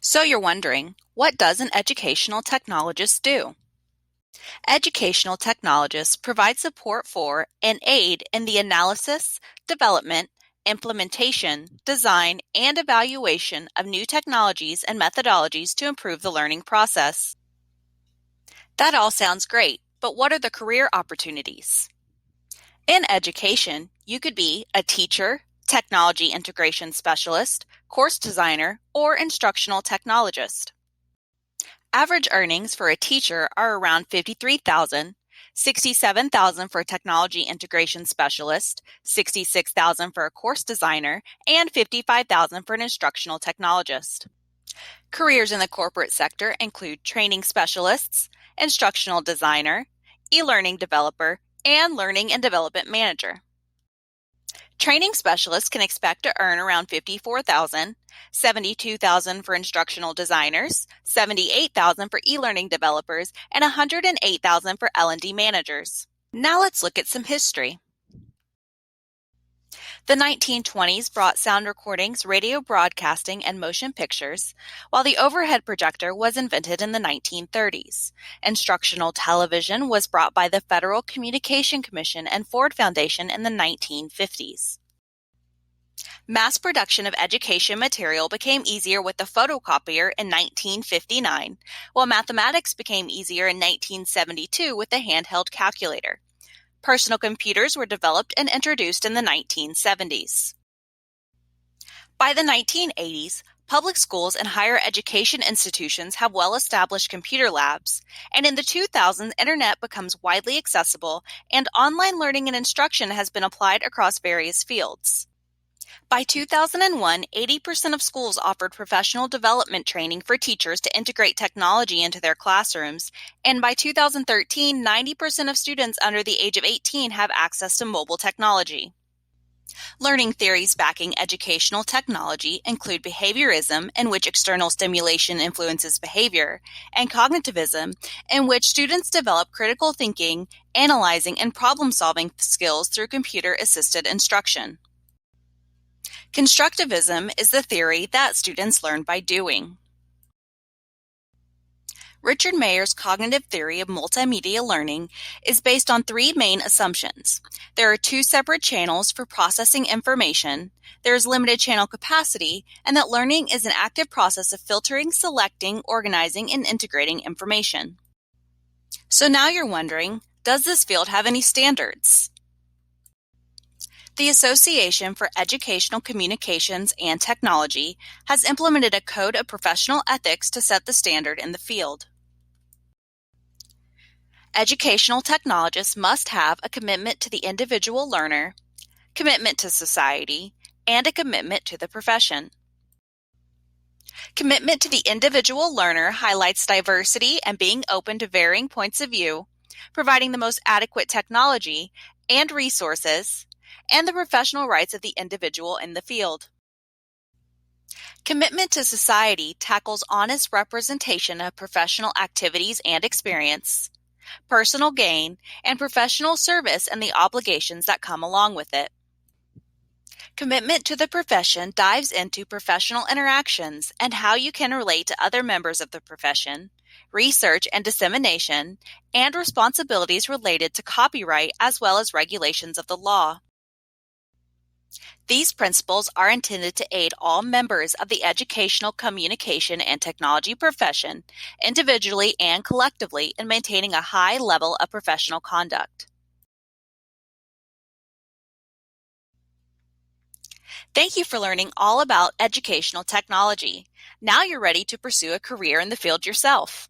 So you're wondering, what does an educational technologist do? Educational technologists provide support for and aid in the analysis, development, implementation, design, and evaluation of new technologies and methodologies to improve the learning process. That all sounds great, but what are the career opportunities? In education, you could be a teacher, technology integration specialist, course designer, or instructional technologist. Average earnings for a teacher are around $53,000, $67,000 for a technology integration specialist, $66,000 for a course designer, and $55,000 for an instructional technologist. Careers in the corporate sector include training specialists, instructional designer, e-learning developer, and learning and development manager. Training specialists can expect to earn around $54,000, $72,000 for instructional designers, $78,000 for e-learning developers, and $108,000 for L&D managers. Now let's look at some history. The 1920s brought sound recordings, radio broadcasting, and motion pictures, while the overhead projector was invented in the 1930s. Instructional television was brought by the Federal Communication Commission and Ford Foundation in the 1950s. Mass production of education material became easier with the photocopier in 1959, while mathematics became easier in 1972 with the handheld calculator. Personal computers were developed and introduced in the 1970s. By the 1980s, public schools and higher education institutions have well-established computer labs, and in the 2000s, internet becomes widely accessible, and online learning and instruction has been applied across various fields. By 2001, 80% of schools offered professional development training for teachers to integrate technology into their classrooms, and by 2013, 90% of students under the age of 18 have access to mobile technology. Learning theories backing educational technology include behaviorism, in which external stimulation influences behavior, and cognitivism, in which students develop critical thinking, analyzing, and problem-solving skills through computer-assisted instruction. Constructivism is the theory that students learn by doing. Richard Mayer's cognitive theory of multimedia learning is based on three main assumptions. There are two separate channels for processing information, there is limited channel capacity, and that learning is an active process of filtering, selecting, organizing, and integrating information. So now you're wondering, does this field have any standards? The Association for Educational Communications and Technology has implemented a code of professional ethics to set the standard in the field. Educational technologists must have a commitment to the individual learner, commitment to society, and a commitment to the profession. Commitment to the individual learner highlights diversity and being open to varying points of view, providing the most adequate technology and resources, and the professional rights of the individual in the field. Commitment to society tackles honest representation of professional activities and experience, personal gain, and professional service and the obligations that come along with it. Commitment to the profession dives into professional interactions and how you can relate to other members of the profession, research and dissemination, and responsibilities related to copyright as well as regulations of the law. These principles are intended to aid all members of the educational communication and technology profession, individually and collectively, in maintaining a high level of professional conduct. Thank you for learning all about educational technology. Now you're ready to pursue a career in the field yourself.